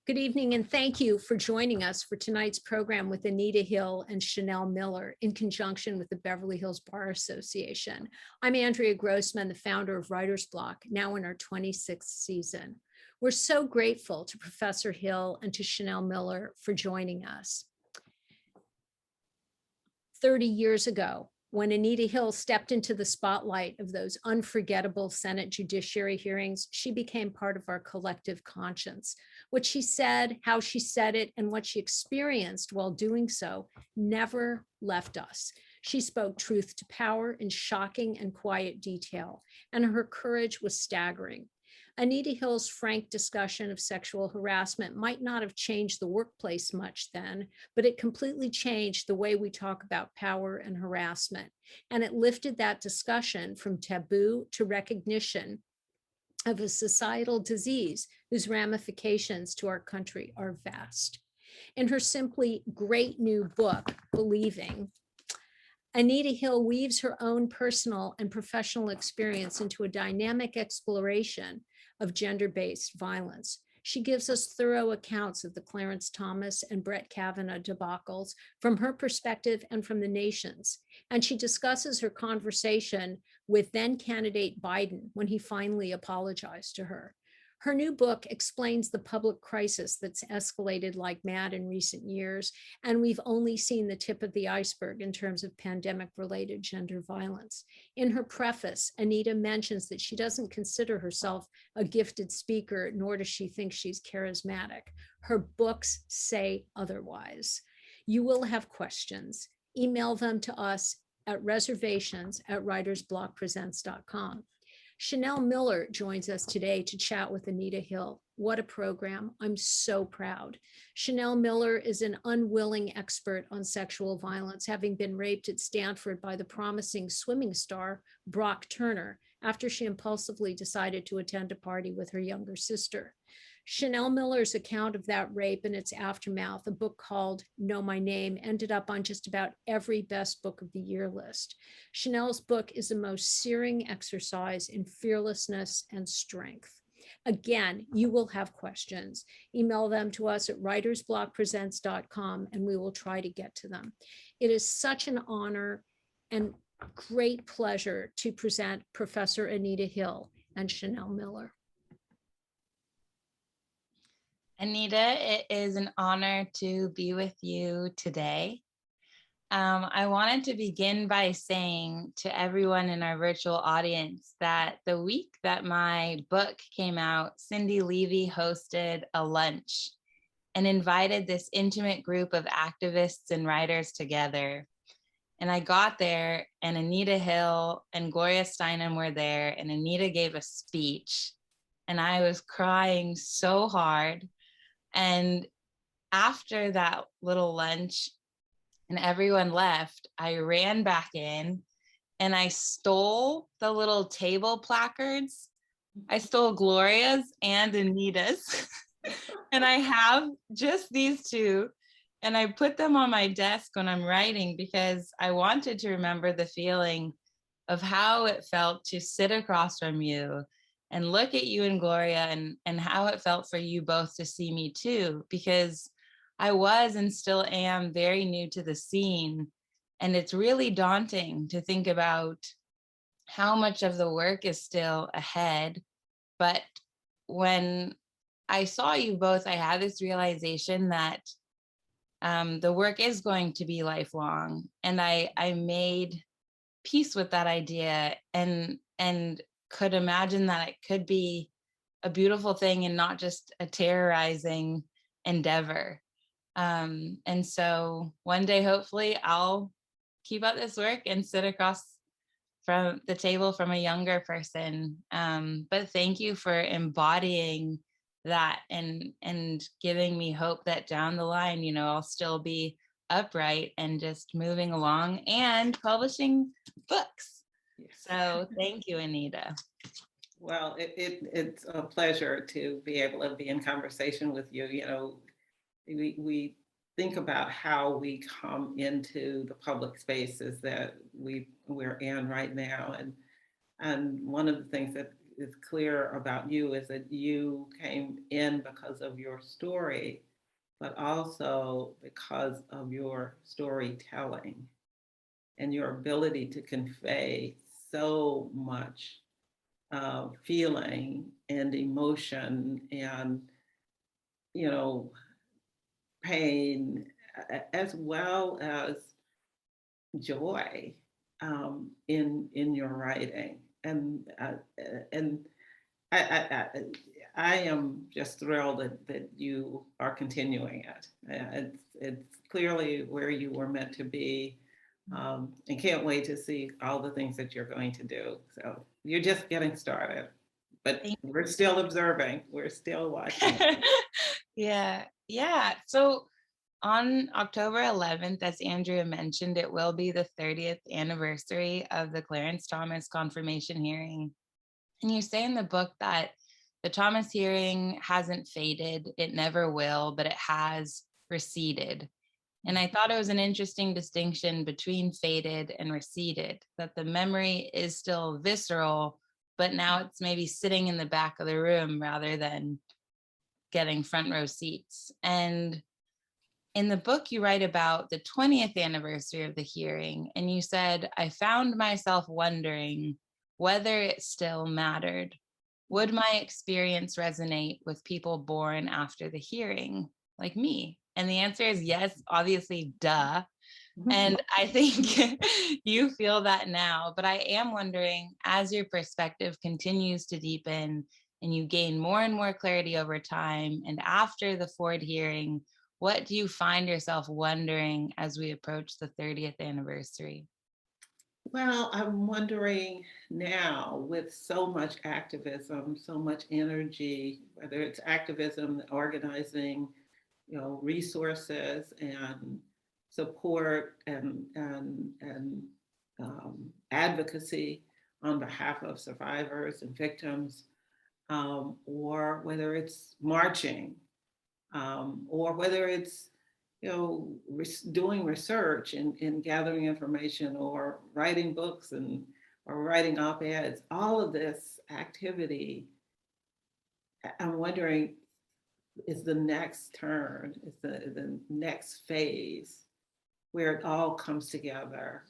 Good evening, and thank you for joining us for tonight's program with Anita Hill and Chanel Miller in conjunction with the Beverly Hills Bar Association. I'm Andrea Grossman, the founder of Writer's Block, now in our 26th season. We're so grateful to Professor Hill and to Chanel Miller for joining us. 30 years ago, when Anita Hill stepped into the spotlight of those unforgettable Senate Judiciary hearings, she became part of our collective conscience. What she said, how she said it, and what she experienced while doing so never left us. She spoke truth to power in shocking and quiet detail, and her courage was staggering. Anita Hill's frank discussion of sexual harassment might not have changed the workplace much then, but it completely changed the way we talk about power and harassment. And it lifted that discussion from taboo to recognition of a societal disease whose ramifications to our country are vast. In her simply great new book, Believing, Anita Hill weaves her own personal and professional experience into a dynamic exploration of gender-based violence. She gives us thorough accounts of the Clarence Thomas and Brett Kavanaugh debacles from her perspective and from the nation's. And she discusses her conversation with then candidate Biden when he finally apologized to her. Her new book explains the public crisis that's escalated like mad in recent years, and we've only seen the tip of the iceberg in terms of pandemic-related gender violence. In her preface, Anita mentions that she doesn't consider herself a gifted speaker, nor does she think she's charismatic. Her books say otherwise. You will have questions. Email them to us at reservations@writersblockpresents.com. Chanel Miller joins us today to chat with Anita Hill. What a program. I'm so proud. Chanel Miller is an unwilling expert on sexual violence, having been raped at Stanford by the promising swimming star Brock Turner after she impulsively decided to attend a party with her younger sister. Chanel Miller's account of that rape and its aftermath, a book called Know My Name, ended up on just about every best book of the year list. Chanel's book is a most searing exercise in fearlessness and strength. Again, you will have questions. Email them to us at writersblockpresents.com and we will try to get to them. It is such an honor and great pleasure to present Professor Anita Hill and Chanel Miller. Anita, it is an honor to be with you today. I wanted to begin by saying to everyone in our virtual audience that the week that my book came out, Cindy Levy hosted a lunch and invited this intimate group of activists and writers together. And I got there and Anita Hill and Gloria Steinem were there and Anita gave a speech and I was crying so hard. And after that little lunch and everyone left, I ran back in and I stole the little table placards. I stole Gloria's and Anita's. And I have just these two. And I put them on my desk when I'm writing because I wanted to remember the feeling of how it felt to sit across from you and look at you and Gloria and how it felt for you both to see me too, because I was and still am very new to the scene. And it's really daunting to think about how much of the work is still ahead. But when I saw you both, I had this realization that the work is going to be lifelong. And I made peace with that idea and could imagine that it could be a beautiful thing and not just a terrorizing endeavor. And so one day, hopefully I'll keep up this work and sit across from the table from a younger person. But thank you for embodying that and giving me hope that down the line, you know, I'll still be upright and just moving along and publishing books. So thank you, Anita. Well, it's a pleasure to be able to be in conversation with you. You know, we think about how we come into the public spaces that we're in right now. And one of the things that is clear about you is that you came in because of your story, but also because of your storytelling and your ability to convey so much feeling and emotion and, you know, pain, as well as joy in your writing. And I, I am just thrilled that you are continuing it. It's clearly where you were meant to be, and can't wait to see all the things that you're going to do. So you're just getting started, but we're still observing. We're still watching. Yeah, yeah. So on October 11th, as Andrea mentioned, it will be the 30th anniversary of the Clarence Thomas confirmation hearing. And you say in the book that the Thomas hearing hasn't faded, it never will, but it has receded. And I thought it was an interesting distinction between faded and receded, that the memory is still visceral, but now it's maybe sitting in the back of the room rather than getting front row seats. And in the book, you write about the 20th anniversary of the hearing, and you said, I found myself wondering whether it still mattered. Would my experience resonate with people born after the hearing, like me? And the answer is yes, obviously, duh. And I think you feel that now, but I am wondering, as your perspective continues to deepen and you gain more and more clarity over time, and after the Ford hearing, what do you find yourself wondering as we approach the 30th anniversary? Well, I'm wondering now, with so much activism, so much energy, whether it's activism, organizing, you know, resources and support and advocacy on behalf of survivors and victims, or whether it's marching, or whether it's, you know, doing research and gathering information or writing books and or writing op-eds, all of this activity, I'm wondering, is the next turn, is the next phase where it all comes together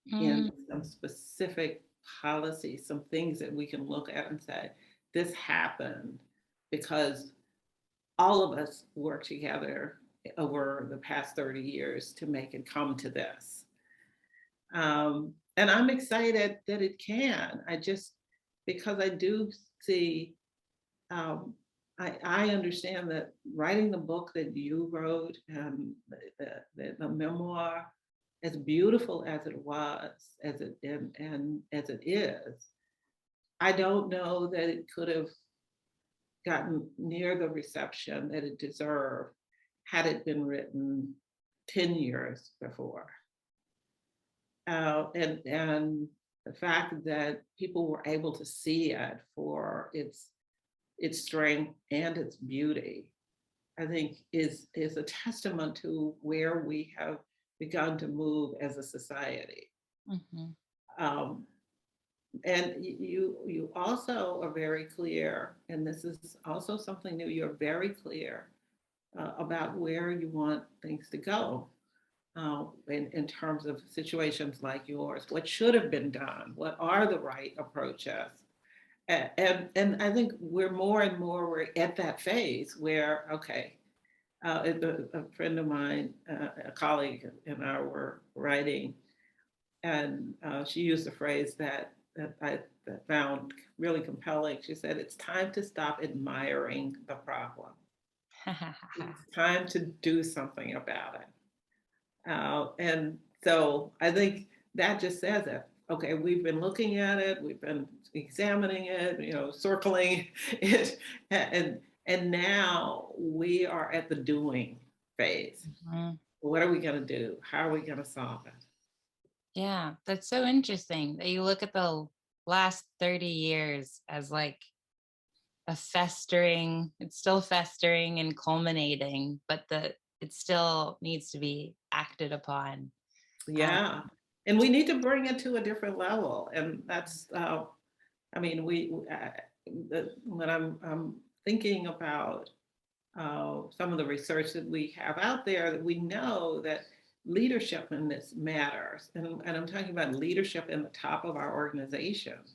in some specific policy, some things that we can look at and say, this happened because all of us work together over the past 30 years to make it come to this. And I'm excited that it can. Because I do see, I understand that writing the book that you wrote, the memoir, as beautiful as it was, as it and as it is, I don't know that it could have gotten near the reception that it deserved had it been written 10 years before. And the fact that people were able to see it for its strength and its beauty, I think is a testament to where we have begun to move as a society. And you also are very clear, and this is also something new, you're very clear about where you want things to go in terms of situations like yours. What should have been done? What are the right approaches? And I think we're more and more, we're at that phase where, okay, a friend of mine, a colleague and I were writing, and she used a phrase that I found really compelling. She said, it's time to stop admiring the problem. It's time to do something about it. And so I think that just says it. Okay, we've been looking at it, we've been examining it, you know, circling it, and now we are at the doing phase. What are we going to do? How are we going to solve it? Yeah, that's so interesting that you look at the last 30 years as like it's still festering and culminating, but it still needs to be acted upon. Yeah. And we need to bring it to a different level. And that's, I mean, when I'm thinking about some of the research that we have out there, that we know that leadership in this matters. And I'm talking about leadership in the top of our organizations,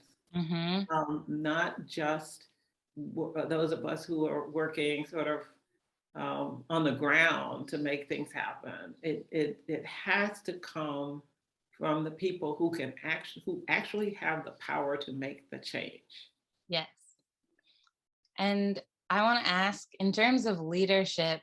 not just those of us who are working sort of on the ground to make things happen. It has to come from the people who actually have the power to make the change. Yes. And I want to ask, in terms of leadership,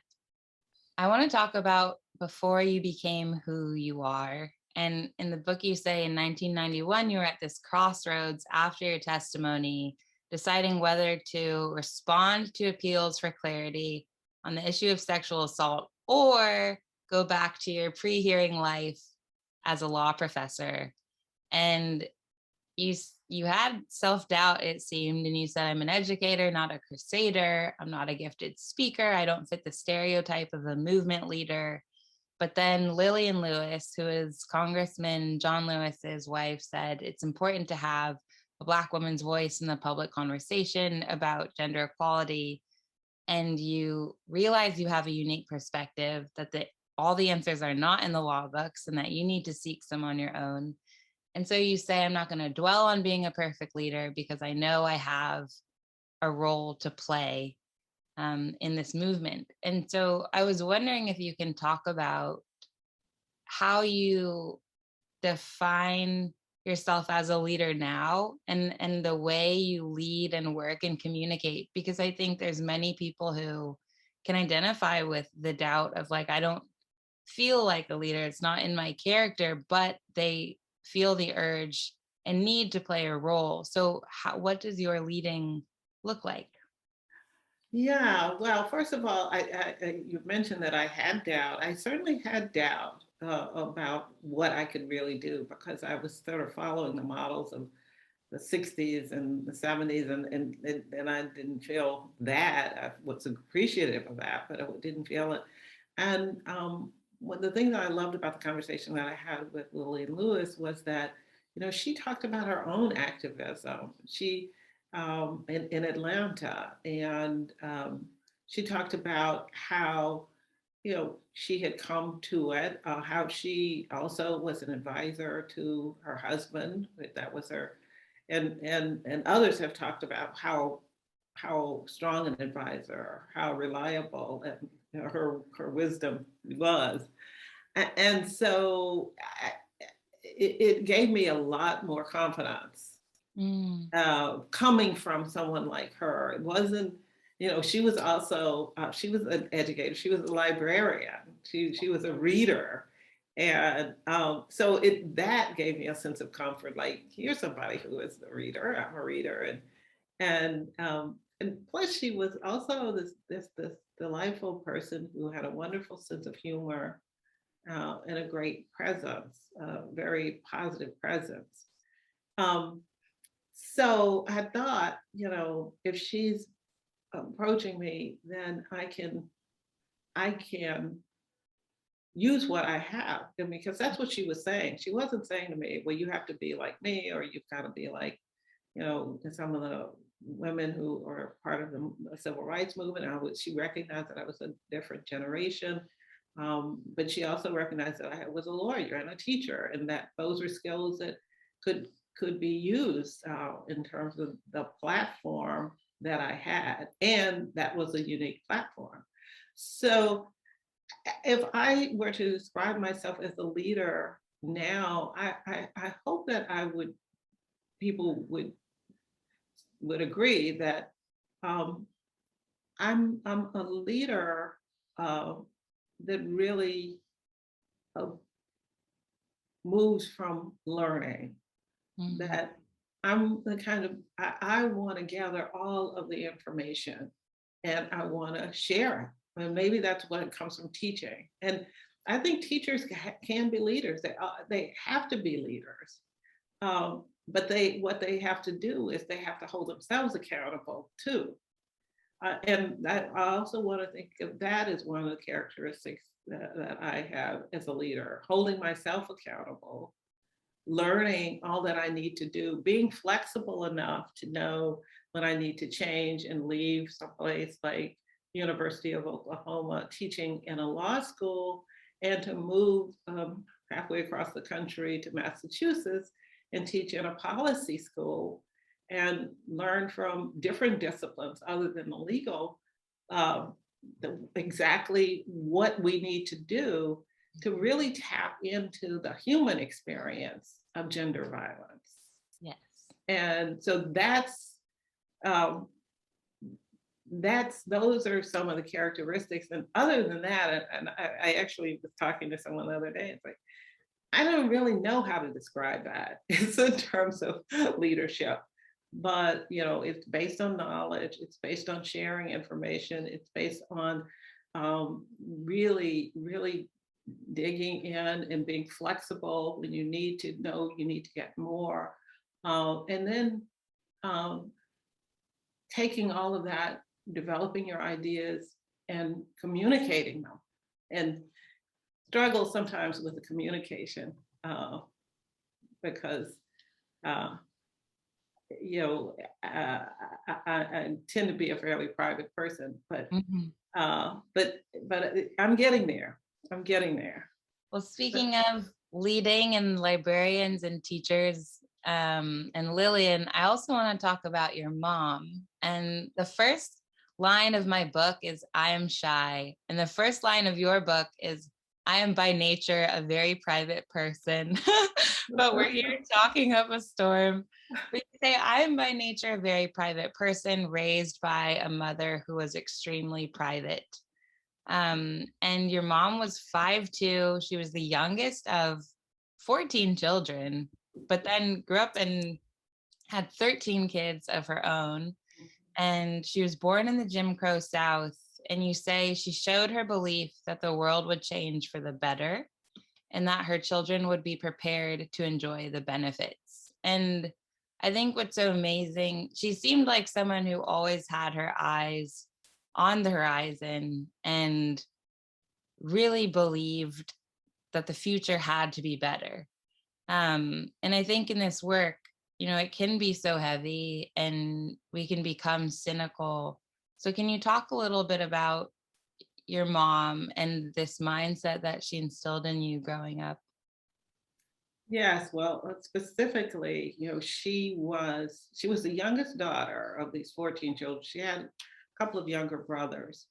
I want to talk about before you became who you are. And in the book, you say in 1991, you were at this crossroads after your testimony, deciding whether to respond to appeals for clarity on the issue of sexual assault or go back to your pre-hearing life as a law professor. And you had self-doubt, it seemed, and you said, I'm an educator, not a crusader. I'm not a gifted speaker. I don't fit the stereotype of a movement leader. But then Lillian Lewis, who is Congressman John Lewis's wife, said it's important to have a Black woman's voice in the public conversation about gender equality. And you realize you have a unique perspective, that all the answers are not in the law books and that you need to seek some on your own. And so you say, I'm not going to dwell on being a perfect leader because I know I have a role to play in this movement. And so I was wondering if you can talk about how you define yourself as a leader now and the way you lead and work and communicate, because I think there's many people who can identify with the doubt of like, I don't feel like a leader, it's not in my character, but they feel the urge and need to play a role. So what does your leading look like? Yeah, well, first of all, you mentioned that I had doubt. I certainly had doubt about what I could really do, because I was sort of following the models of the 60s and the 70s, and I didn't feel that. I was appreciative of that, but I didn't feel it. And one of the things that I loved about the conversation that I had with Lillian Lewis was that, she talked about her own activism. She in Atlanta, and she talked about how she had come to it, how she also was an advisor to her husband. That was her, and others have talked about how strong an advisor, how reliable, and her wisdom was. And so it gave me a lot more confidence coming from someone like her. It wasn't, she was also, she was an educator, she was a librarian, she was a reader. And so that gave me a sense of comfort, like, here's somebody who is a reader, I'm a reader. And plus she was also this delightful person who had a wonderful sense of humor and a great presence, very positive presence. So I thought, if she's approaching me, then I can use what I have. Because that's what she was saying. She wasn't saying to me, well, you have to be like me, or you've got to be like, some of the women who are part of the civil rights movement. She recognized that I was a different generation. But she also recognized that I was a lawyer and a teacher, and that those were skills that could be used in terms of the platform that I had, and that was a unique platform. So if I were to describe myself as a leader now, I hope that people would agree that I'm a leader that really moves from learning. That I'm the kind of, I want to gather all of the information and I want to share it. And maybe that's what it comes from teaching. And I think teachers can be leaders. They have to be leaders. But what they have to do is they have to hold themselves accountable too. And I also want to think of that as one of the characteristics that I have as a leader, holding myself accountable, learning all that I need to do, being flexible enough to know when I need to change and leave someplace like University of Oklahoma, teaching in a law school, and to move halfway across the country to Massachusetts and teach in a policy school and learn from different disciplines other than the legal, exactly what we need to do to really tap into the human experience of gender violence. Yes. And so those are some of the characteristics. And other than that, and I actually was talking to someone the other day, it's like, I don't really know how to describe that. It's in terms of leadership, but it's based on knowledge, it's based on sharing information, it's based on really, really digging in and being flexible when you need to know you need to get more. And then taking all of that, developing your ideas and communicating them, and struggle sometimes with the communication because I tend to be a fairly private person, but I'm getting there. I'm getting there. Well, speaking of leading and librarians and teachers, and Lillian, I also want to talk about your mom. And the first line of my book is, I am shy. And the first line of your book is, I am by nature a very private person, but we're here talking up a storm. We say, I am by nature a very private person, raised by a mother who was extremely private. And your mom was 5'2". She was the youngest of 14 children, but then grew up and had 13 kids of her own. And she was born in the Jim Crow South. And you say she showed her belief that the world would change for the better and that her children would be prepared to enjoy the benefits. And I think what's so amazing, she seemed like someone who always had her eyes on the horizon and really believed that the future had to be better. And I think in this work, it can be so heavy and we can become cynical. So can you talk a little bit about your mom and this mindset that she instilled in you growing up? Yes, well, specifically, she was the youngest daughter of these 14 children. She had a couple of younger brothers,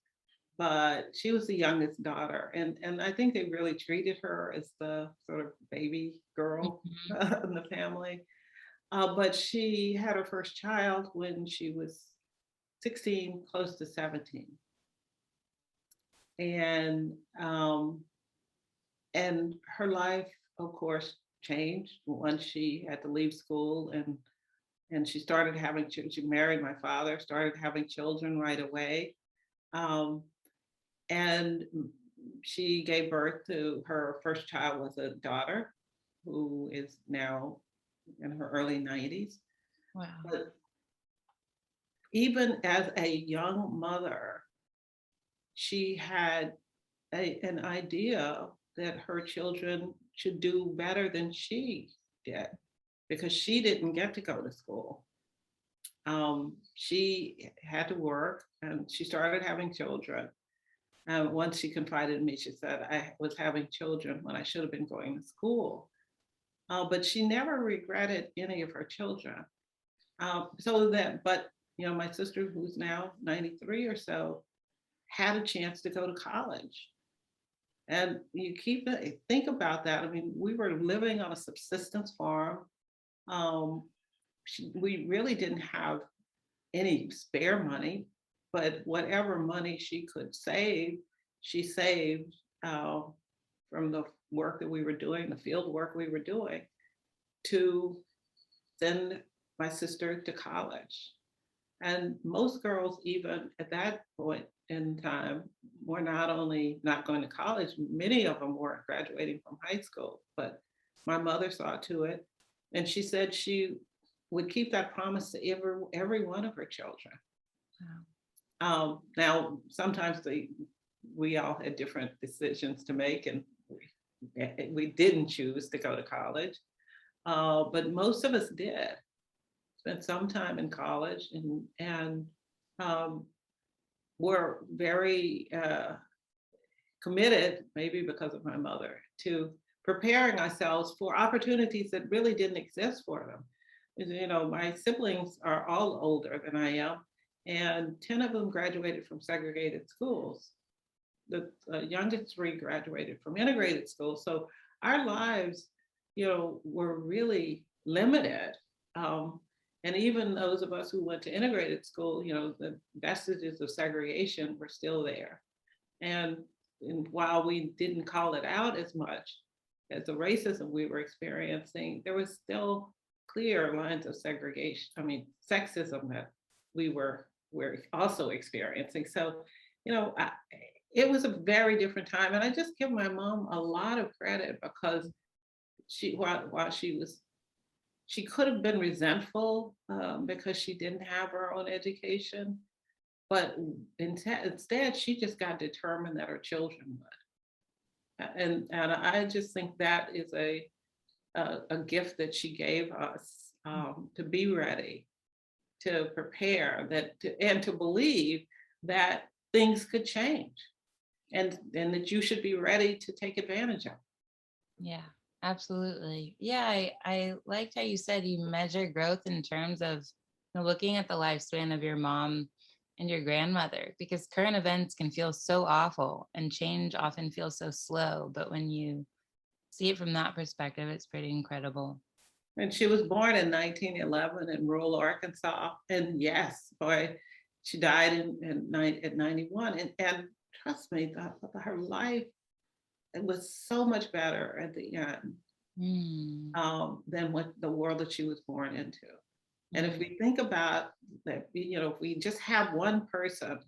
but she was the youngest daughter. And I think they really treated her as the sort of baby girl in the family. But she had her first child when she was 16, close to 17. And her life, of course, changed once she had to leave school, and she started having children. She married my father, started having children right away. And she gave birth to her first child, was a daughter who is now in her early 90s. Wow. But even as a young mother, she had an idea that her children should do better than she did because she didn't get to go to school. She had to work and she started having children. Once she confided in me, she said, I was having children when I should have been going to school. But she never regretted any of her children. But my sister, who's now 93 or so, had a chance to go to college. And you think about that. I mean, we were living on a subsistence farm. We really didn't have any spare money, but whatever money she could save, she saved from the work that we were doing, the field work we were doing, to send my sister to college. And most girls, even at that point in time, were not only not going to college, many of them weren't graduating from high school, but my mother saw to it. And she said she would keep that promise to every one of her children. Wow. Now, sometimes we all had different decisions to make, and we didn't choose to go to college, but most of us did. spent some time in college, and were very committed, maybe because of my mother, to preparing ourselves for opportunities that really didn't exist for them. My siblings are all older than I am, and 10 of them graduated from segregated schools. The youngest 3 graduated from integrated schools. So our lives, were really limited. And even those of us who went to integrated school, the vestiges of segregation were still there. And while we didn't call it out as much as the racism we were experiencing, there was still clear lines of segregation, sexism that we were also experiencing. So, it was a very different time. And I just give my mom a lot of credit, because while she could have been resentful because she didn't have her own education, but instead she just got determined that her children would. And I just think that is a gift that she gave us, to be ready, to prepare, and to believe that things could change, and that you should be ready to take advantage of. Yeah, absolutely. Yeah, I liked how you said you measure growth in terms of looking at the lifespan of your mom and your grandmother, because current events can feel so awful and change often feels so slow. But when you see it from that perspective, it's pretty incredible. And she was born in 1911 in rural Arkansas. And yes, boy, she died at 91. And trust me, her life, it was so much better at the end than what the world that she was born into. And if we think about that, if we just have one person,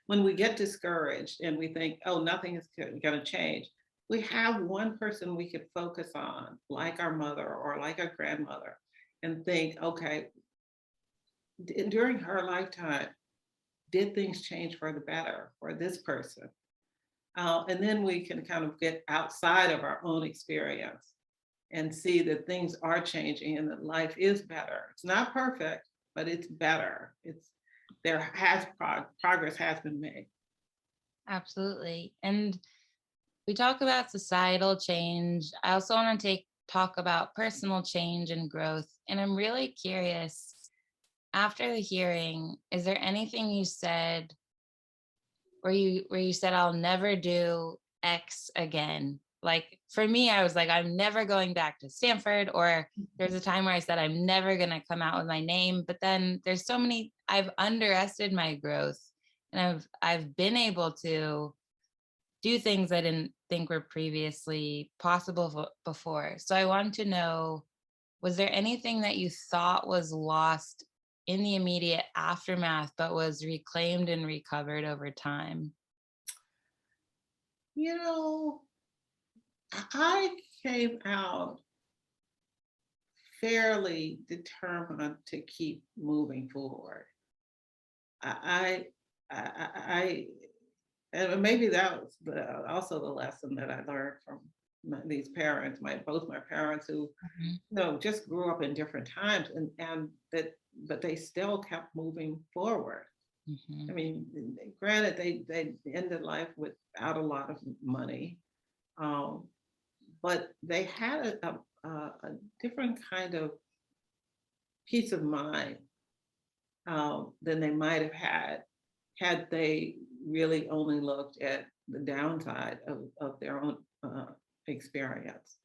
when we get discouraged and we think, oh, nothing is going to change, we have one person we could focus on, like our mother or like our grandmother, and think, okay, during her lifetime, did things change for the better for this person? And then we can kind of get outside of our own experience and see that things are changing and that life is better. It's not perfect, but it's better. Progress has been made. Absolutely. And we talk about societal change. I also want to talk about personal change and growth. And I'm really curious, after the hearing, is there anything you said where you said, I'll never do X again? Like for me, I was like, I'm never going back to Stanford. Or there's a time where I said, I'm never going to come out with my name. But then there's so many, I've underestimated my growth, and I've been able to do things I didn't think were previously possible before. So I want to know, was there anything that you thought was lost in the immediate aftermath, but was reclaimed and recovered over time? I came out fairly determined to keep moving forward. And maybe that was also the lesson that I learned from these parents, both my parents, who just grew up in different times, but they still kept moving forward. I mean, granted, they ended life without a lot of money, but they had a different kind of peace of mind than they might have had they really only looked at the downside of their own experience.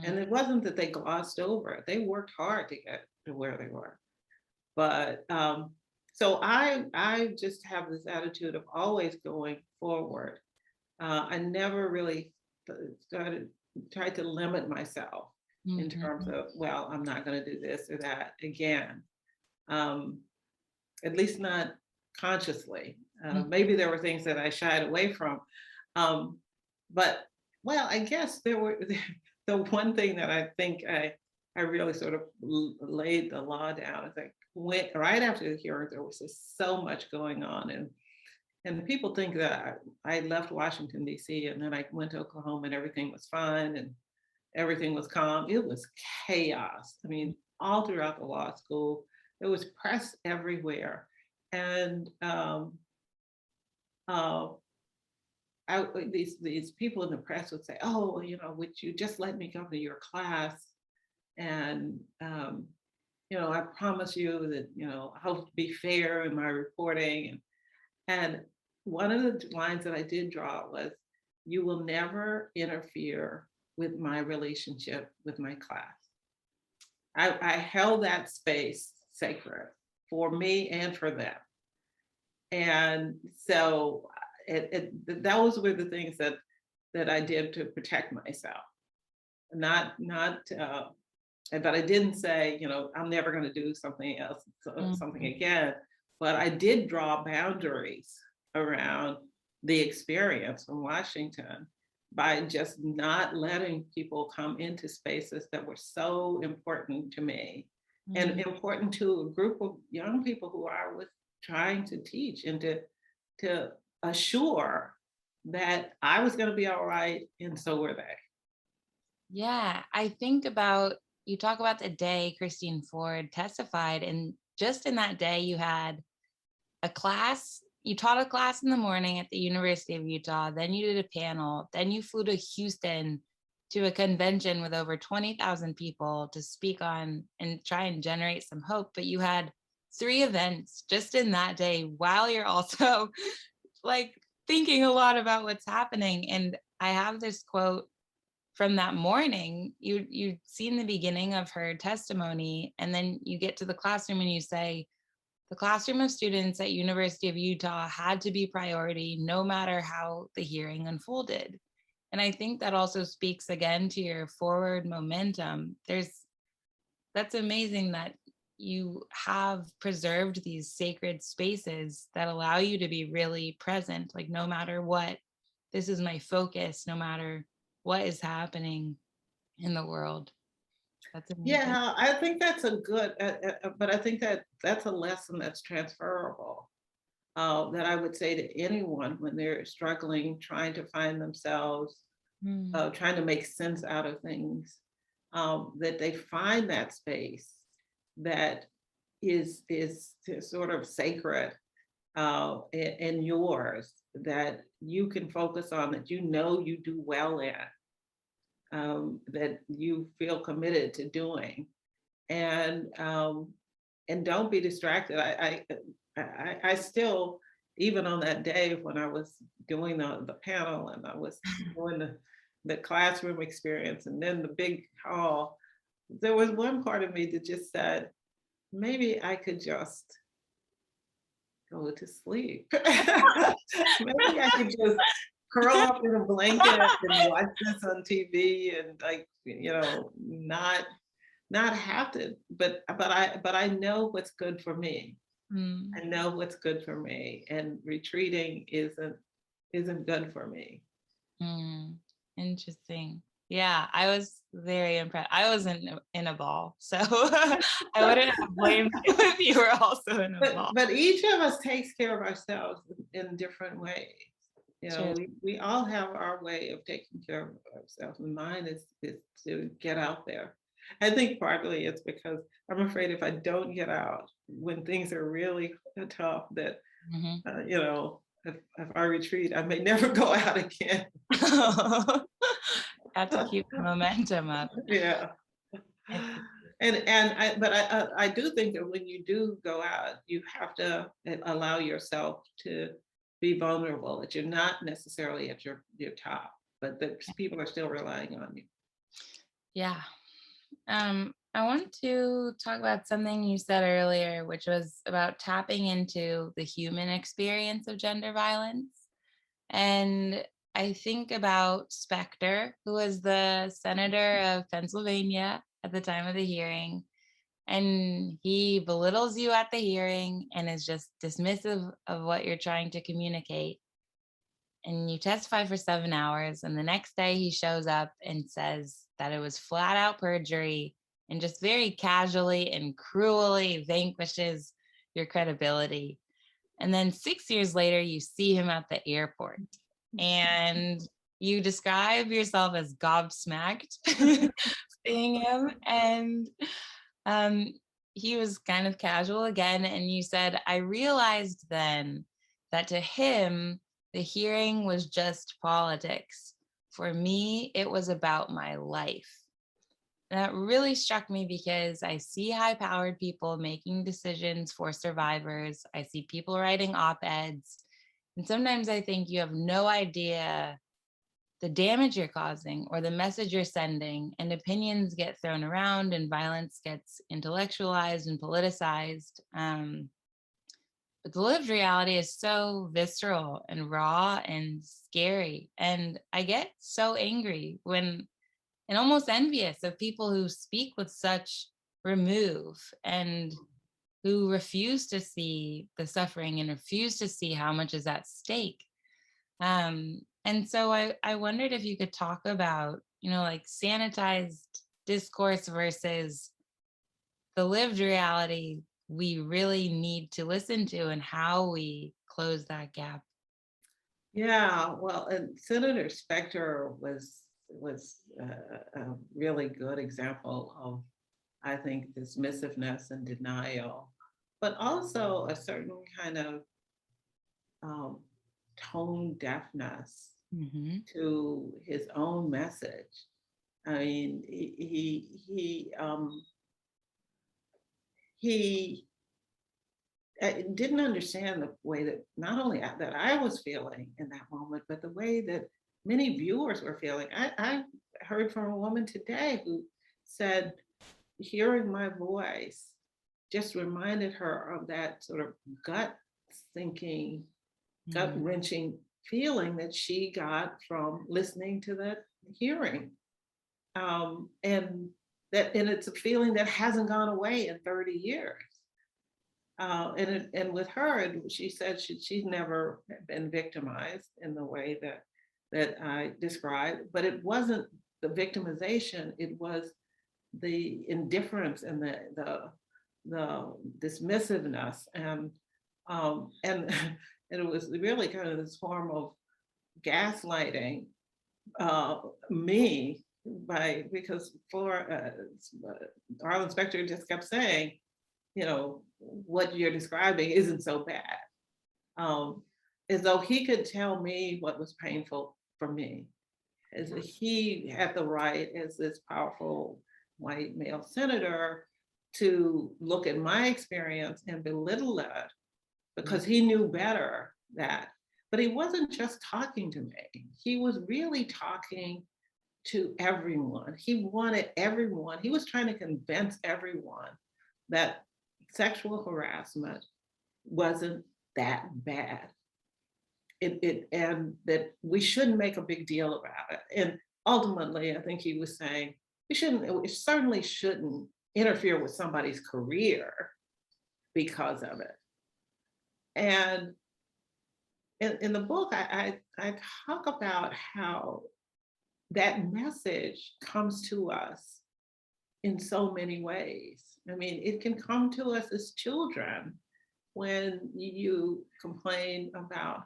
And it wasn't that they glossed over it. They worked hard to get to where they were. But so I just have this attitude of always going forward. I never really tried to limit myself in terms of, well, I'm not going to do this or that again. At least not consciously. Maybe there were things that I shied away from. But, well, I guess there were the one thing that I think I really sort of laid the law down is right after the hearing, there was just so much going on. And people think that I left Washington, D.C., and then I went to Oklahoma and everything was fine and everything was calm. It was chaos. I mean, all throughout the law school. There was press everywhere. And uh, these people in the press would say, oh, would you just let me come to your class? And, I promise you that, I'll be fair in my reporting. And one of the lines that I did draw was, you will never interfere with my relationship with my class. I held that space sacred for me and for them. And so those were the things that I did to protect myself. But I didn't say, I'm never going to do something else, something again. But I did draw boundaries around the experience in Washington by just not letting people come into spaces that were so important to me and important to a group of young people who I was trying to teach, and to assure that I was going to be all right, and so were they. Yeah, I think you talk about the day Christine Ford testified, and just in that day you had you taught a class in the morning at the University of Utah, then you did a panel, then you flew to Houston to a convention with over 20,000 people to speak on and try and generate some hope. But you had 3 events just in that day while you're also like thinking a lot about what's happening. And I have this quote from that morning. You'd seen the beginning of her testimony, and then you get to the classroom and you say, the classroom of students at University of Utah had to be priority no matter how the hearing unfolded. And I think that also speaks again to your forward momentum. That's amazing that you have preserved these sacred spaces that allow you to be really present, like no matter what, this is my focus, no matter what is happening in the world. That's amazing. Yeah, I think that's a good, but I think that's a lesson that's transferable, that I would say to anyone when they're struggling, trying to find themselves, trying to make sense out of things, that they find that space that is sort of sacred, and yours, that you can focus on, that you do well in. That you feel committed to doing, and don't be distracted. I still, even on that day when I was doing the panel and I was doing the classroom experience and then the big hall, there was one part of me that just said, maybe I could just go to sleep. Maybe I could just curl up in a blanket and watch this on TV and not have to, but I know what's good for me. I know what's good for me, and retreating isn't good for me. Interesting. Yeah, I was very impressed. I was in a ball, so I wouldn't have blamed you if you were also in a ball. But each of us takes care of ourselves in different ways. We all have our way of taking care of ourselves, and mine is to get out there. I think partly it's because I'm afraid if I don't get out when things are really tough, that if I retreat, I may never go out again. Have to keep the momentum up. Yeah. But I do think that when you do go out, you have to allow yourself to be vulnerable, that you're not necessarily at your top, but that people are still relying on you. Yeah. I want to talk about something you said earlier, which was about tapping into the human experience of gender violence. And I think about Specter, who was the senator of Pennsylvania at the time of the hearing. And he belittles you at the hearing and is just dismissive of what you're trying to communicate. And you testify for 7 hours. And the next day he shows up and says that it was flat out perjury, and just very casually and cruelly vanquishes your credibility. And then 6 years later, you see him at the airport and you describe yourself as gobsmacked seeing him. And Um, he was kind of casual again, and you said, I realized then that to him, the hearing was just politics. For me, it was about my life. And that really struck me because I see high powered people making decisions for survivors. I see people writing op eds. And sometimes I think you have no idea the damage you're causing or the message you're sending, and opinions get thrown around and violence gets intellectualized and politicized. But the lived reality is so visceral and raw and scary. And I get so angry when and almost envious of people who speak with such remove and who refuse to see the suffering and refuse to see how much is at stake. And so I wondered if you could talk about, like sanitized discourse versus the lived reality we really need to listen to and how we close that gap. Yeah, well, and Senator Specter was a really good example of, I think, dismissiveness and denial, but also a certain kind of um, tone deafness Mm-hmm. to his own message. I mean, he didn't understand the way that not only that I was feeling in that moment, but the way that many viewers were feeling. I heard from a woman today who said, hearing my voice just reminded her of that sort of gut sinking, gut wrenching feeling that she got from listening to that hearing. And it's a feeling that hasn't gone away in 30 years. And with her, she said she's never been victimized in the way that I described, but it wasn't the victimization, it was the indifference and the dismissiveness, and it was really kind of this form of gaslighting me because Arlen Specter just kept saying, what you're describing isn't so bad. As though he could tell me what was painful for me, as if he had the right, as this powerful white male senator, to look at my experience and belittle that because he knew better that. But he wasn't just talking to me, he was really talking to everyone. He wanted everyone, he was trying to convince everyone that sexual harassment wasn't that bad. And that we shouldn't make a big deal about it. And ultimately, I think he was saying we certainly shouldn't interfere with somebody's career because of it. And in the book, I talk about how that message comes to us in so many ways. I mean, it can come to us as children when you complain about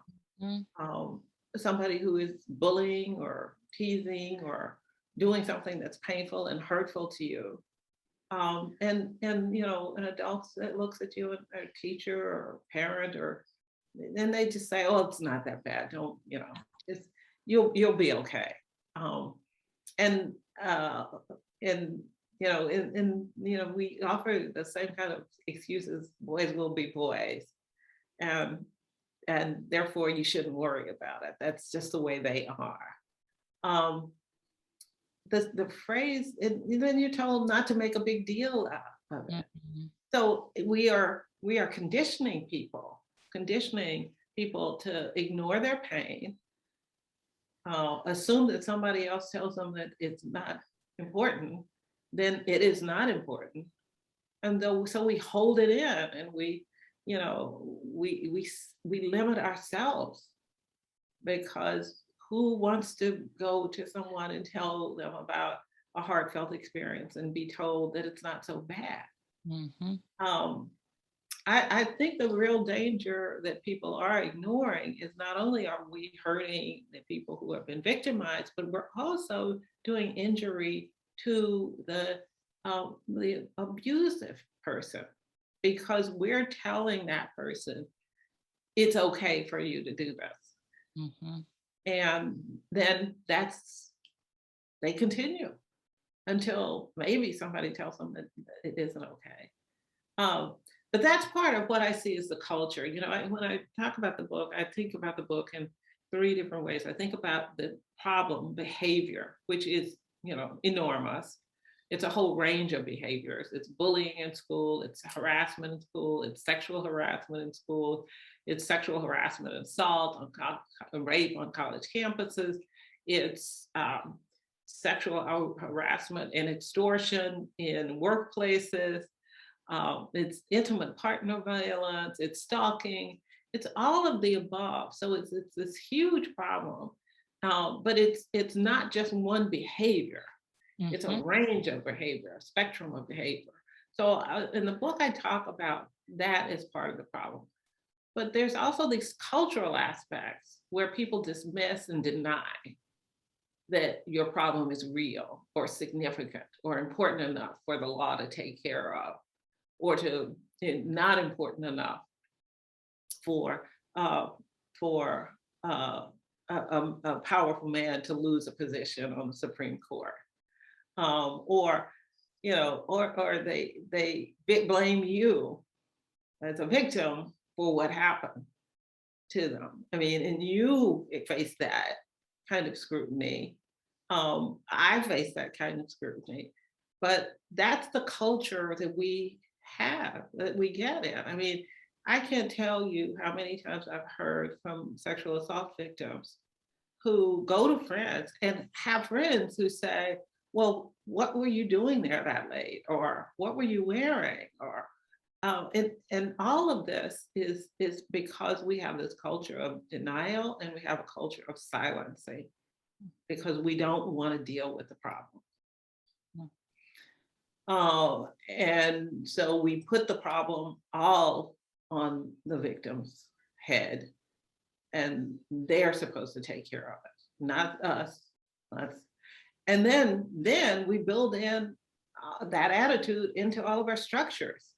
somebody who is bullying or teasing or doing something that's painful and hurtful to you. And an adult that looks at you, a teacher or parent, and they just say, "Oh, it's not that bad. Don't, it's you'll be okay." And we offer the same kind of excuses. Boys will be boys, and therefore you shouldn't worry about it. That's just the way they are. The phrase, and then you're told not to make a big deal out of it. Mm-hmm. So we are conditioning people to ignore their pain, assume that somebody else tells them that it's not important, then it is not important. And so we hold it in, and we limit ourselves, because who wants to go to someone and tell them about a heartfelt experience and be told that it's not so bad? Mm-hmm. I think the real danger that people are ignoring is not only are we hurting the people who have been victimized, but we're also doing injury to the the abusive person, because we're telling that person it's okay for you to do this. Mhm. And then they continue until maybe somebody tells them that it isn't okay. Um, but that's part of what I see as the culture. When I talk about the book, I think about the book in three different ways. I think about the problem behavior, which is, enormous. It's a whole range of behaviors. It's bullying in school, it's harassment in school, it's sexual harassment in school, it's sexual harassment and assault, rape on college campuses, it's sexual harassment and extortion in workplaces, it's intimate partner violence, it's stalking, it's all of the above. So it's this huge problem, but it's not just one behavior. It's a Mhm. range of behavior, a spectrum of behavior. So in the book, I talk about that as part of the problem. But there's also these cultural aspects where people dismiss and deny that your problem is real or significant or important enough for the law to take care of, or not important enough for a powerful man to lose a position on the Supreme Court, or they blame you as a victim for what happened to them. I mean, and you face that kind of scrutiny. I face that kind of scrutiny, but that's the culture that we have, that we get in. I mean, I can't tell you how many times I've heard from sexual assault victims who go to friends and have friends who say, well, what were you doing there that late? Or what were you wearing? Or and all of this is because we have this culture of denial, and we have a culture of silencing because we don't want to deal with the problem. And so we put the problem all on the victim's head, and they're supposed to take care of it, not us. And then we build in that attitude into all of our structures.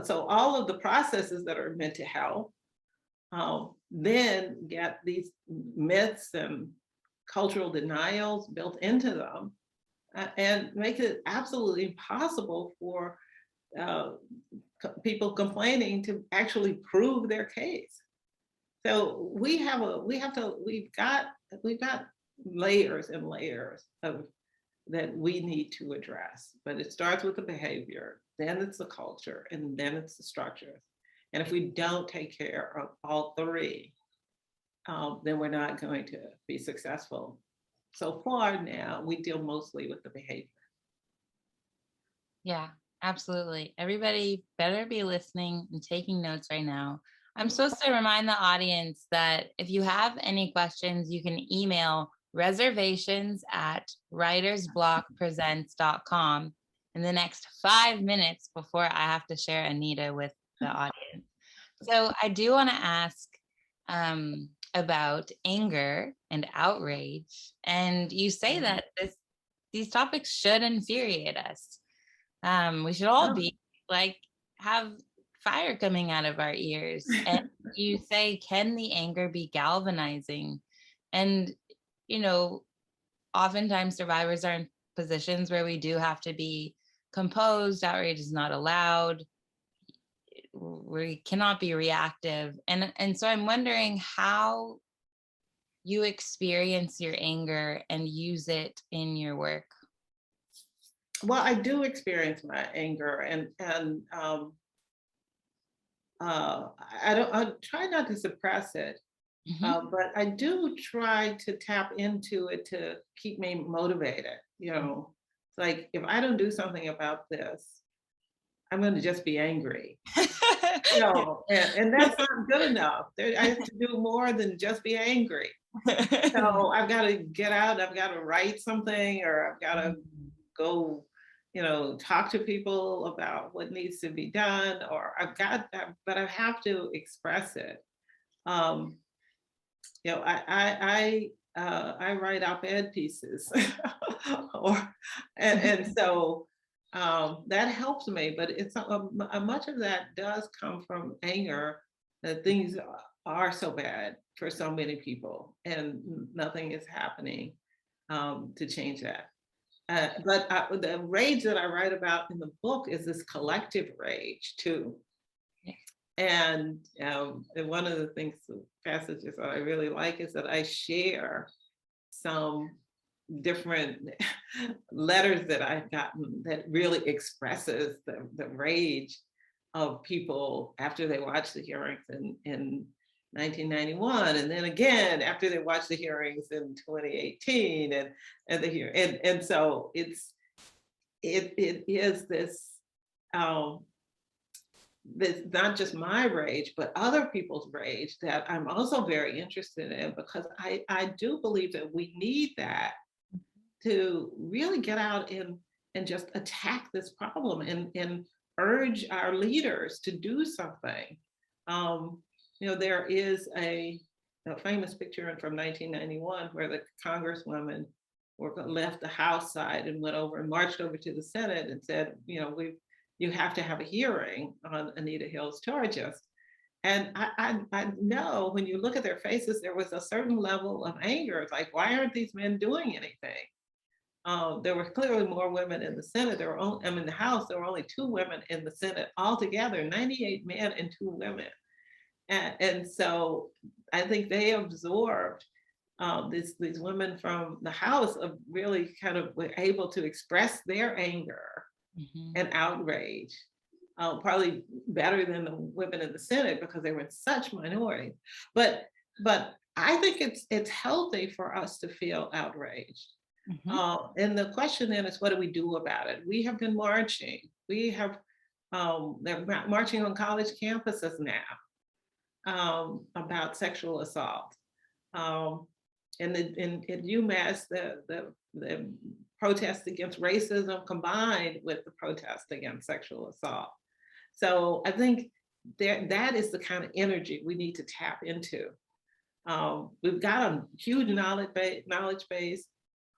So all of the processes that are meant to help then get these myths and cultural denials built into them, and make it absolutely impossible for people complaining to actually prove their case. So we've got layers and layers of that we need to address, but it starts with the behavior, then it's the culture, and then it's the structures. And if we don't take care of all three, then we're not going to be successful. So far now, we deal mostly with the behavior. Yeah, absolutely. Everybody better be listening and taking notes right now. I'm supposed to remind the audience that if you have any questions, you can email reservations@writersblockpresents.com in the next 5 minutes before I have to share Anita with the audience. So I do want to ask about anger and outrage. And you say that these topics should infuriate us. We should all be like, have fire coming out of our ears. And you say, can the anger be galvanizing? And, oftentimes survivors are in positions where we do have to be composed. Outrage is not allowed. We cannot be reactive. And so I'm wondering how you experience your anger and use it in your work. Well, I do experience my anger, and I try not to suppress it, but I do try to tap into it to keep me motivated. It's like, if I don't do something about this, I'm going to just be angry. And that's not good enough. I have to do more than just be angry. So I've got to get out, I've got to write something, or I've got to go, talk to people about what needs to be done, or but I have to express it. I write op-ed pieces, and so that helps me, but it's much of that does come from anger that things are so bad for so many people and nothing is happening to change that. But the rage that I write about in the book is this collective rage too. And one of the things, passages that I really like is that I share some different letters that I've gotten that really expresses the rage of people after they watch the hearings in 1991, and then again after they watch the hearings in 2018, and so it is this this not just my rage, but other people's rage that I'm also very interested in, because I do believe that we need that to really get out and just attack this problem and urge our leaders to do something. There is a famous picture from 1991 where the congresswomen left the House side and went over and marched over to the Senate and said, you have to have a hearing on Anita Hill's charges. And I know when you look at their faces, there was a certain level of anger. It's like, why aren't these men doing anything? There were clearly more women in the Senate. In the House, there were only 2 women in the Senate altogether, 98 men and 2 women. And so I think they absorbed these women from the House of really kind of were able to express their anger and outrage, probably better than the women in the Senate because they were in such minority. But I think it's healthy for us to feel outraged. And the question then is, what do we do about it? We have been marching. They're marching on college campuses now about sexual assault. And in UMass, the protests against racism combined with the protest against sexual assault. So I think that is the kind of energy we need to tap into. We've got a huge knowledge base.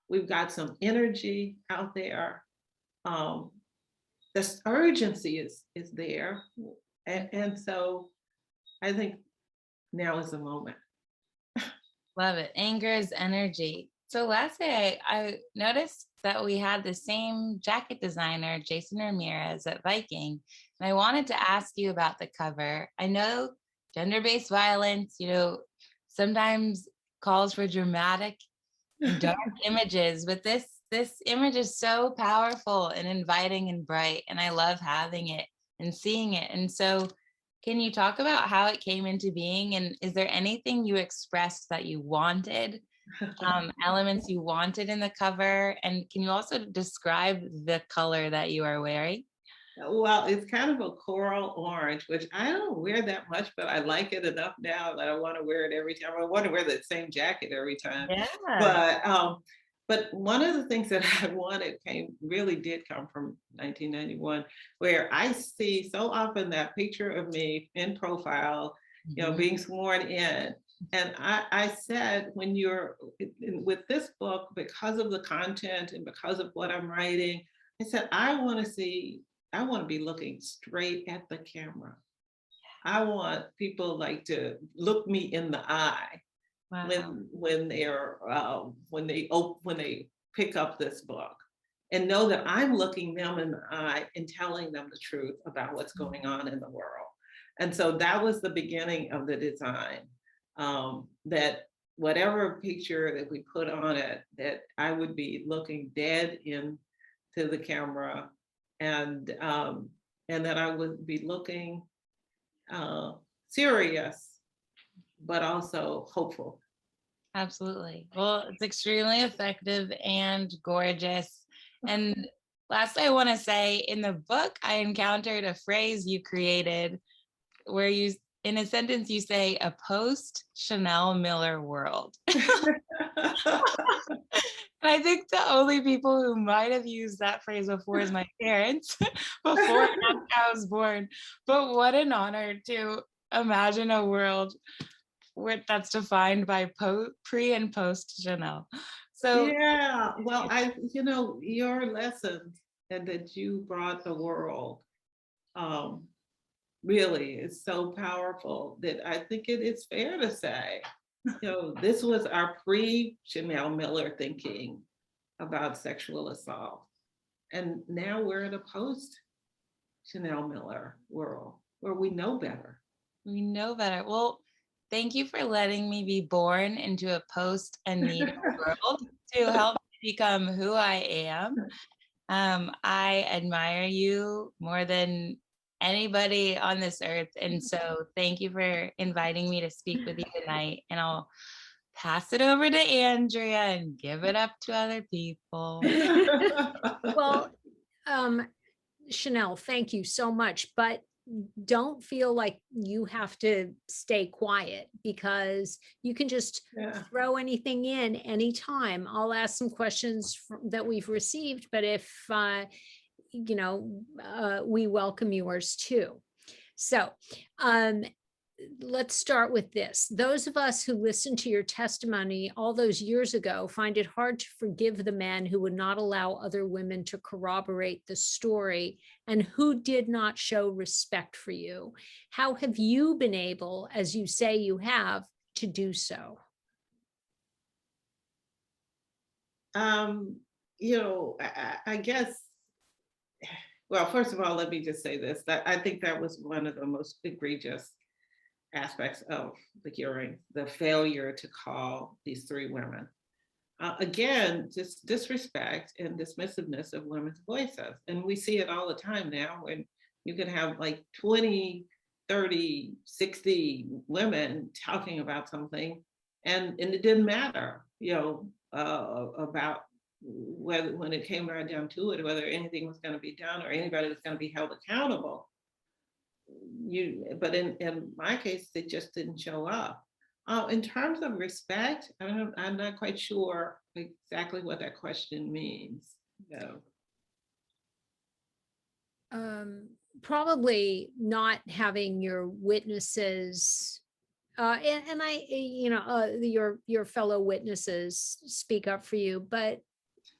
We've got some energy out there. The urgency is there. And so I think now is the moment. Love it. Anger is energy. So lastly, I noticed that we had the same jacket designer, Jason Ramirez, at Viking. And I wanted to ask you about the cover. I know gender-based violence, sometimes calls for dramatic and dark images, but this image is so powerful and inviting and bright, and I love having it and seeing it. And so can you talk about how it came into being, and is there anything you expressed that you wanted, elements you wanted in the cover, and can you also describe the color that you are wearing? Well, it's kind of a coral orange, which I don't wear that much, but I like it enough now that I want to wear it every time. I want to wear the same jacket every time. Yeah. But one of the things that I wanted really did come from 1991, where I see so often that picture of me in profile, being sworn in. And I said, when you're with this book, because of the content and because of what I'm writing, I said, I want to be looking straight at the camera. I want people to look me in the eye. Wow. when they pick up this book, and know that I'm looking them in the eye and telling them the truth about what's going on in the world. And so that was the beginning of the design, that whatever picture that we put on it, that I would be looking dead into the camera, and that I would be looking serious, but also hopeful. Absolutely. Well, it's extremely effective and gorgeous. And lastly, I want to say, in the book, I encountered a phrase you created where in a sentence, you say, a post-Chanel Miller world. And I think the only people who might have used that phrase before is my parents, before I was born. But what an honor to imagine a world that's defined by pre and post Chanel. So yeah, well, your lessons and that you brought the world really is so powerful that I think it is fair to say, this was our pre-Chanel Miller thinking about sexual assault. And now we're in a post-Chanel Miller world where we know better. We know better. Well, thank you for letting me be born into a post-Anita world to help me become who I am. I admire you more than anybody on this earth. And so thank you for inviting me to speak with you tonight. And I'll pass it over to Andrea and give it up to other people. Well, Chanel, thank you so much, but don't feel like you have to stay quiet, because you can just throw anything in anytime. I'll ask some questions that we've received, but if we welcome yours too. So let's start with this. Those of us who listened to your testimony all those years ago find it hard to forgive the men who would not allow other women to corroborate the story and who did not show respect for you. How have you been able, as you say you have, to do so? I guess, well, first of all, let me just say this, that I think that was one of the most egregious aspects of the hearing, the failure to call these three women. Again, just disrespect and dismissiveness of women's voices. And we see it all the time now, when you can have like 20, 30, 60 women talking about something, and it didn't matter, about whether, when it came right down to it, whether anything was going to be done or anybody was going to be held accountable. But in my case, it just didn't show up. In terms of respect, I'm not quite sure exactly what that question means. Probably not having your witnesses your fellow witnesses speak up for you, but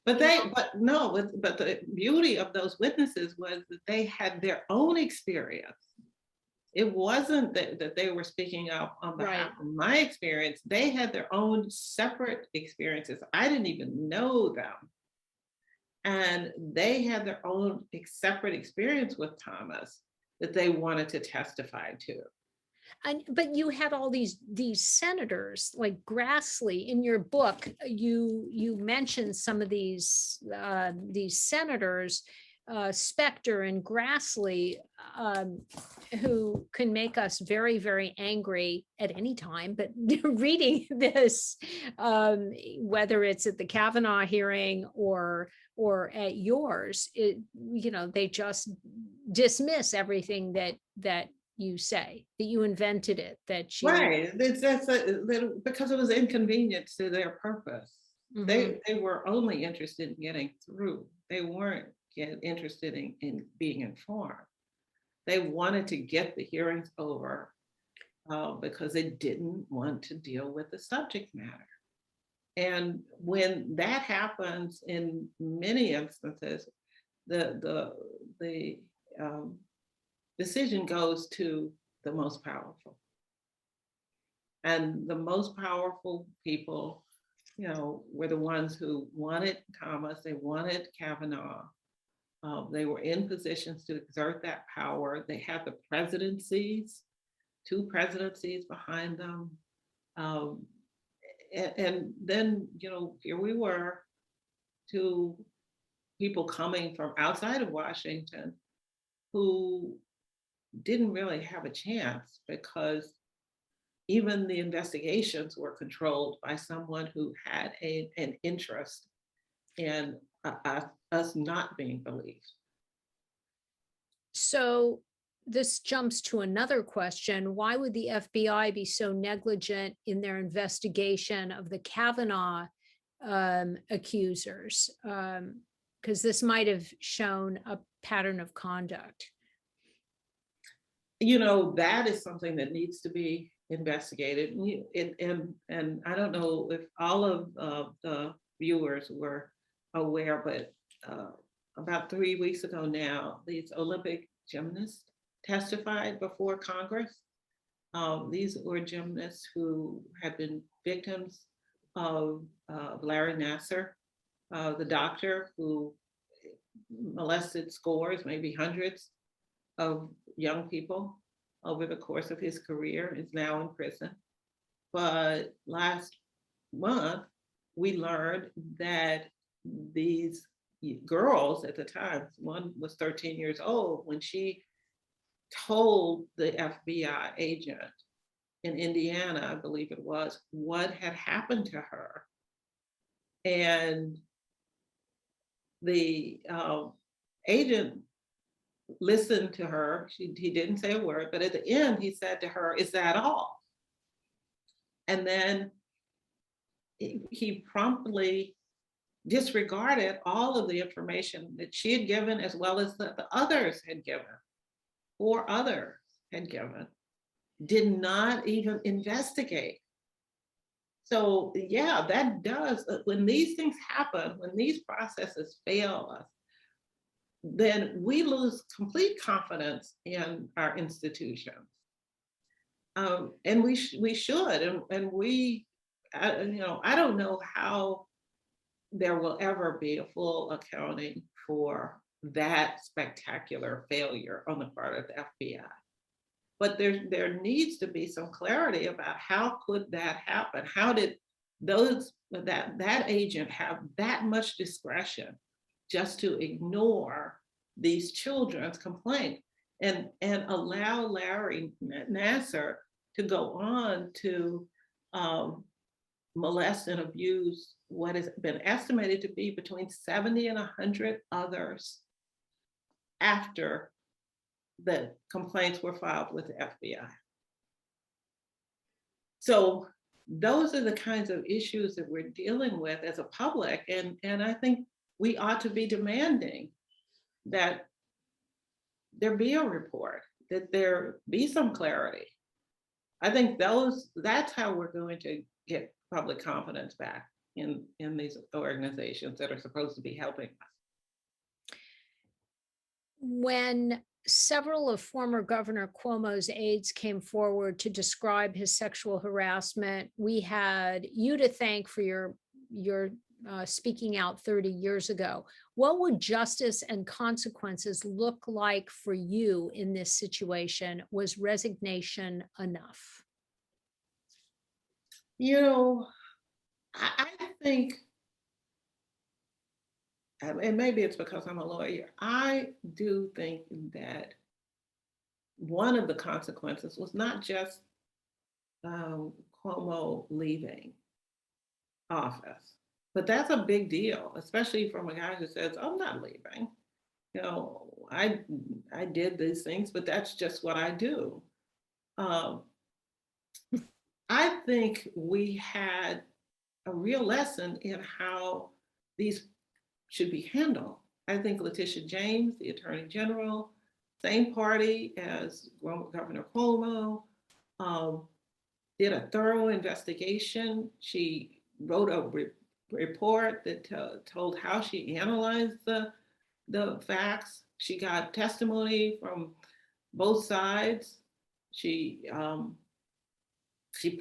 the beauty of those witnesses was that they had their own experience. It wasn't that they were speaking up on behalf of my experience. They had their own separate experiences. I didn't even know them. And they had their own separate experience with Thomas that they wanted to testify to. But you had all these senators like Grassley in your book. You mentioned some of these senators, Specter and Grassley, who can make us very, very angry at any time. But reading this, whether it's at the Kavanaugh hearing or at yours, they just dismiss everything that you say, that you invented it, that you because it was inconvenient to their purpose. Mm-hmm. They were only interested in getting through. They weren't interested in being informed. They wanted to get the hearings over because they didn't want to deal with the subject matter. And when that happens, in many instances, the decision goes to the most powerful. And the most powerful people, were the ones who wanted Thomas, they wanted Kavanaugh. They were in positions to exert that power. They had the presidencies, 2 presidencies behind them. And then, here we were, to people coming from outside of Washington who didn't really have a chance, because even the investigations were controlled by someone who had an interest in us not being believed. So this jumps to another question. Why would the FBI be so negligent in their investigation of the Kavanaugh accusers? Because this might have shown a pattern of conduct. That is something that needs to be investigated. And I don't know if all of the viewers were aware, but about 3 weeks ago now, these Olympic gymnasts testified before Congress. These were gymnasts who had been victims of Larry Nassar, the doctor who molested scores, maybe hundreds of young people over the course of his career, is now in prison. But last month, we learned that these girls at the time, one was 13 years old, when she told the FBI agent in Indiana, I believe it was, what had happened to her. And the agent listened to her. He didn't say a word, but at the end, he said to her, "Is that all?" And then he promptly disregarded all of the information that she had given, as well as that the others had given, 4 others had given, did not even investigate. So yeah, that does, when these things happen, when these processes fail us, then we lose complete confidence in our institutions. And we should, and we, I don't know how there will ever be a full accounting for that spectacular failure on the part of the FBI. But there needs to be some clarity about how could that happen? How did that agent have that much discretion just to ignore these children's complaint and allow Larry Nassar to go on to molest and abuse what has been estimated to be between 70 and 100 others after the complaints were filed with the FBI. So those are the kinds of issues that we're dealing with as a public, and I think we ought to be demanding that there be a report, that there be some clarity. I think that's how we're going to get public confidence back in these organizations that are supposed to be helping us. When several of former Governor Cuomo's aides came forward to describe his sexual harassment, we had you to thank for your speaking out 30 years ago. What would justice and consequences look like for you in this situation? Was resignation enough? I think, and maybe it's because I'm a lawyer, I do think that one of the consequences was not just Cuomo leaving office, but that's a big deal, especially from a guy who says, "I'm not leaving. I did these things, but that's just what I do." I think we had a real lesson in how these should be handled. I think Letitia James, the Attorney General, same party as Governor Cuomo, did a thorough investigation. She wrote a report that told how she analyzed the facts. She got testimony from both sides. She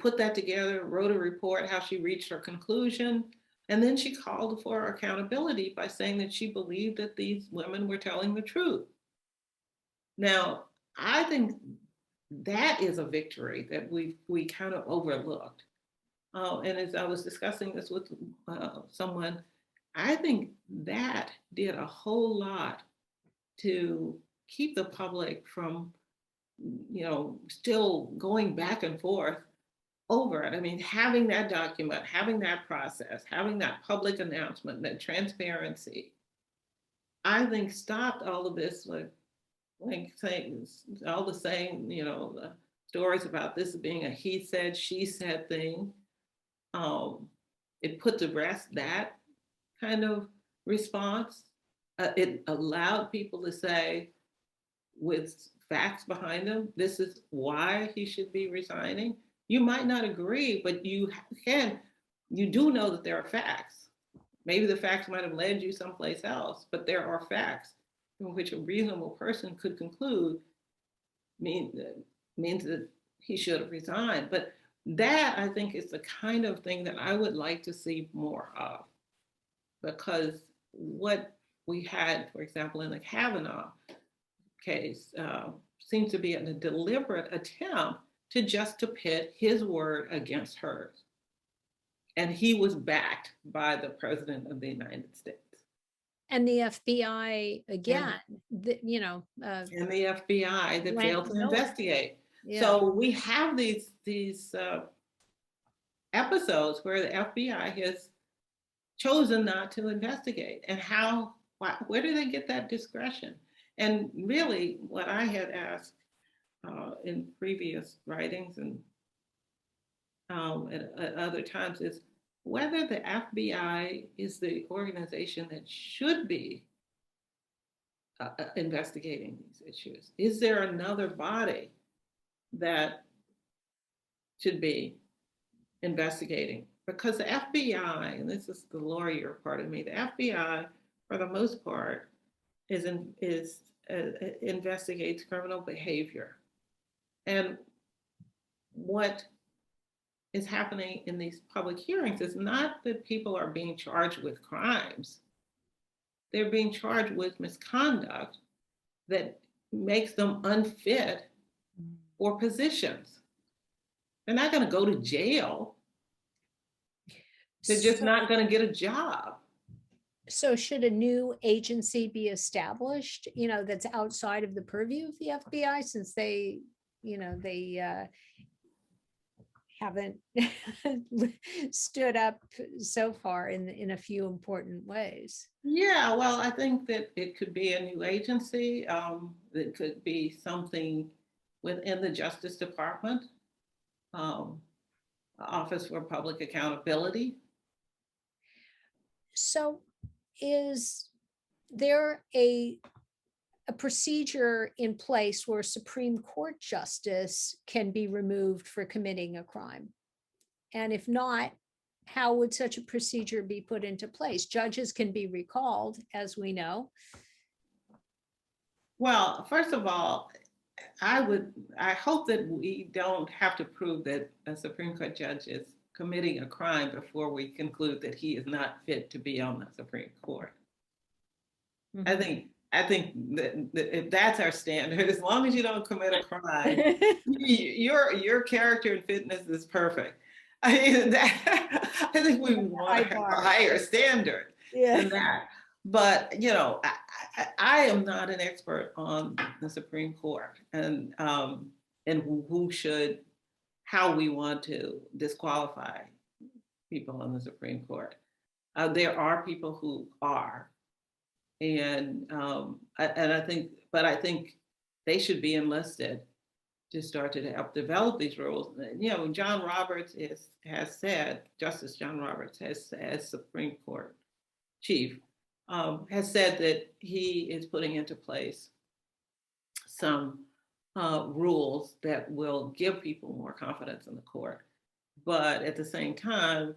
put that together, wrote a report, how she reached her conclusion. And then she called for accountability by saying that she believed that these women were telling the truth. Now, I think that is a victory that we kind of overlooked. And as I was discussing this with someone, I think that did a whole lot to keep the public from, still going back and forth over it. I mean, having that document, having that process, having that public announcement, that transparency, I think stopped all of this, like saying all the same, the stories about this being a he said, she said thing. It put to rest that kind of response. It allowed people to say, with facts behind them, this is why he should be resigning. You might not agree, but you do know that there are facts. maybe the facts might have led you someplace else, but there are facts in which a reasonable person could conclude means that he should have resigned. But that, I think, is the kind of thing that I would like to see more of, because what we had, for example, in the Kavanaugh case, seems to be a deliberate attempt to pit his word against hers. And he was backed by the President of the United States. And the FBI, again, and the FBI that went failed to nowhere. investigate. Yeah. So we have these episodes where the FBI has chosen not to investigate. And where do they get that discretion? And really, what I had asked in previous writings and at other times is whether the FBI is the organization that should be investigating these issues. Is there another body that should be investigating? Because the FBI, and this is the lawyer part of me, the FBI, for the most part, investigates criminal behavior. And what is happening in these public hearings is not that people are being charged with crimes. They're being charged with misconduct that makes them unfit for positions. They're not going to go to jail. They're just not going to get a job. So should a new agency be established, that's outside of the purview of the FBI, since they haven't stood up so far in a few important ways? Yeah, well, I think that it could be a new agency. It could be something within the Justice Department, Office for Public Accountability. So is there a procedure in place where Supreme Court justice can be removed for committing a crime? And if not, how would such a procedure be put into place? Judges can be recalled, as we know. Well, first of all, I hope that we don't have to prove that a Supreme Court judge is committing a crime before we conclude that he is not fit to be on the Supreme Court. Mm-hmm. I think that if that's our standard, as long as you don't commit a crime, your character and fitness is perfect. I think we want to have a higher standard than that. But I am not an expert on the Supreme Court and how we want to disqualify people on the Supreme Court. There are people who are. And I think they should be enlisted to start to help develop these rules. John Roberts has said, Justice John Roberts as Supreme Court chief, has said that he is putting into place some rules that will give people more confidence in the court. But at the same time,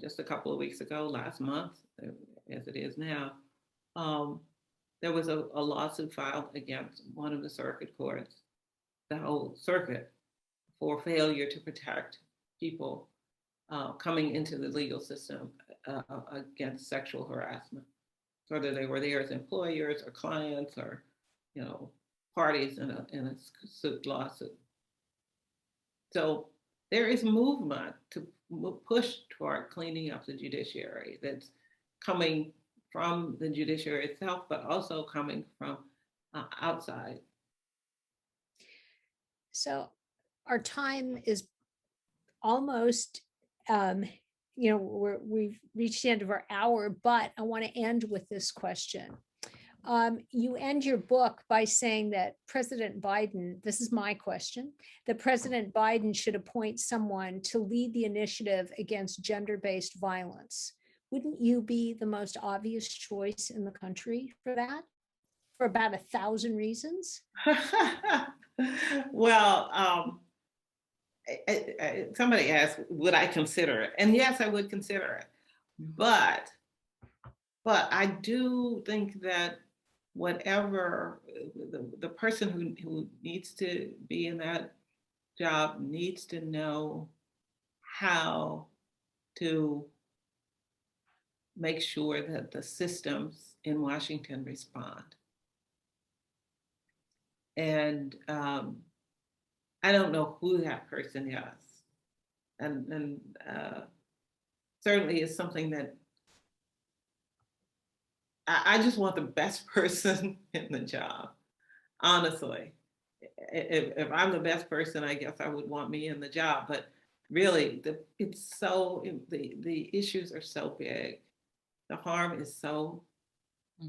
just a couple of weeks ago, last month, as it is now, there was a lawsuit filed against one of the circuit courts, the whole circuit, for failure to protect people coming into the legal system against sexual harassment, whether they were there as employers or clients or parties in a lawsuit. So there is movement to push toward cleaning up the judiciary that's coming from the judiciary itself, but also coming from outside. So our time is almost, we've reached the end of our hour, but I want to end with this question. You end your book by saying that President Biden, this is my question, that President Biden should appoint someone to lead the initiative against gender-based violence. Wouldn't you be the most obvious choice in the country for that, for about 1,000 reasons? Well, somebody asked, would I consider it? And yes, I would consider it. But But I do think that whatever the person who needs to be in that job needs to know how to make sure that the systems in Washington respond. And I don't know who that person is. And certainly is something that I just want the best person in the job, honestly. If I'm the best person, I guess I would want me in the job. But really, the issues are so big. The harm is so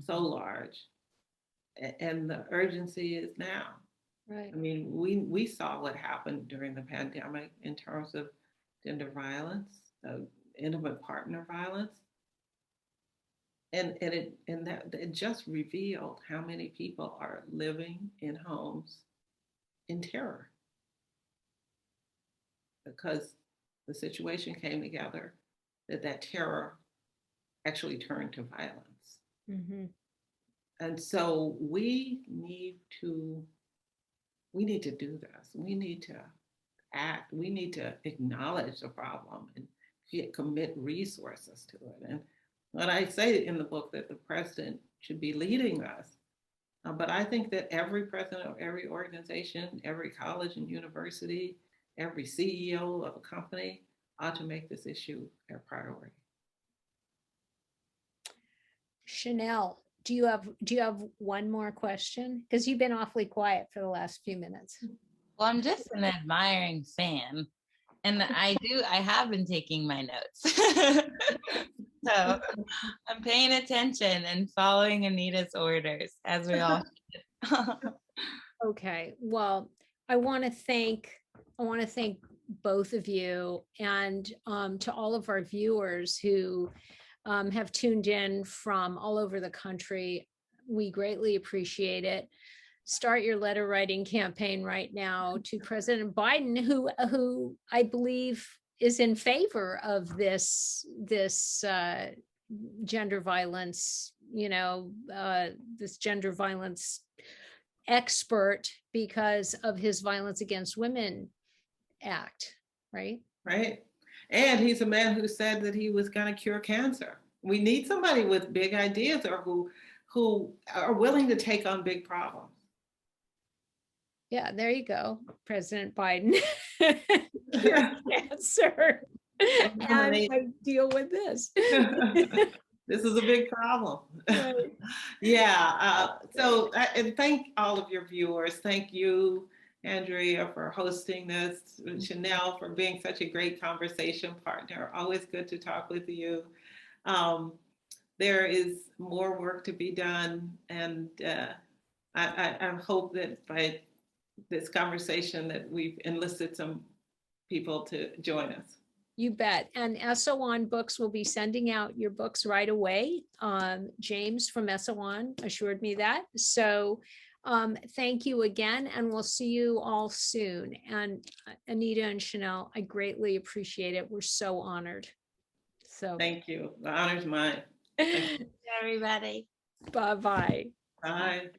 large, and the urgency is now. Right. I mean, we saw what happened during the pandemic in terms of gender violence, intimate partner violence, and it just revealed how many people are living in homes in terror because the situation came together that terror actually turned to violence. Mm-hmm. And so we need to do this. We need to act. We need to acknowledge the problem and commit resources to it. And when I say in the book that the president should be leading us, but I think that every president of every organization, every college and university, every CEO of a company ought to make this issue a priority. Chanel, do you have one more question? Because you've been awfully quiet for the last few minutes. Well, I'm just an admiring fan, and I have been taking my notes. So I'm paying attention and following Anita's orders, as we all should. Okay, well, I want to thank both of you, and to all of our viewers who have tuned in from all over the country. We greatly appreciate it. Start your letter writing campaign right now to President Biden, who I believe is in favor of this gender violence, this gender violence expert because of his Violence Against Women Act, right? Right. And he's a man who said that he was going to cure cancer. We need somebody with big ideas or who are willing to take on big problems. Yeah, there you go, President Biden. Cure cancer. And I deal with this. This is a big problem. Right. Yeah. And thank all of your viewers. Thank you, Andrea, for hosting this. Chanel, for being such a great conversation partner. Always good to talk with you. There is more work to be done. And I hope that by this conversation that we've enlisted some people to join us. You bet. And Eso Won Books will be sending out your books right away. James from Eso Won assured me that. So thank you again, and we'll see you all soon. And Anita and Chanel, I greatly appreciate it. We're so honored. So thank you. The honor's mine. Everybody. Bye-bye. Bye.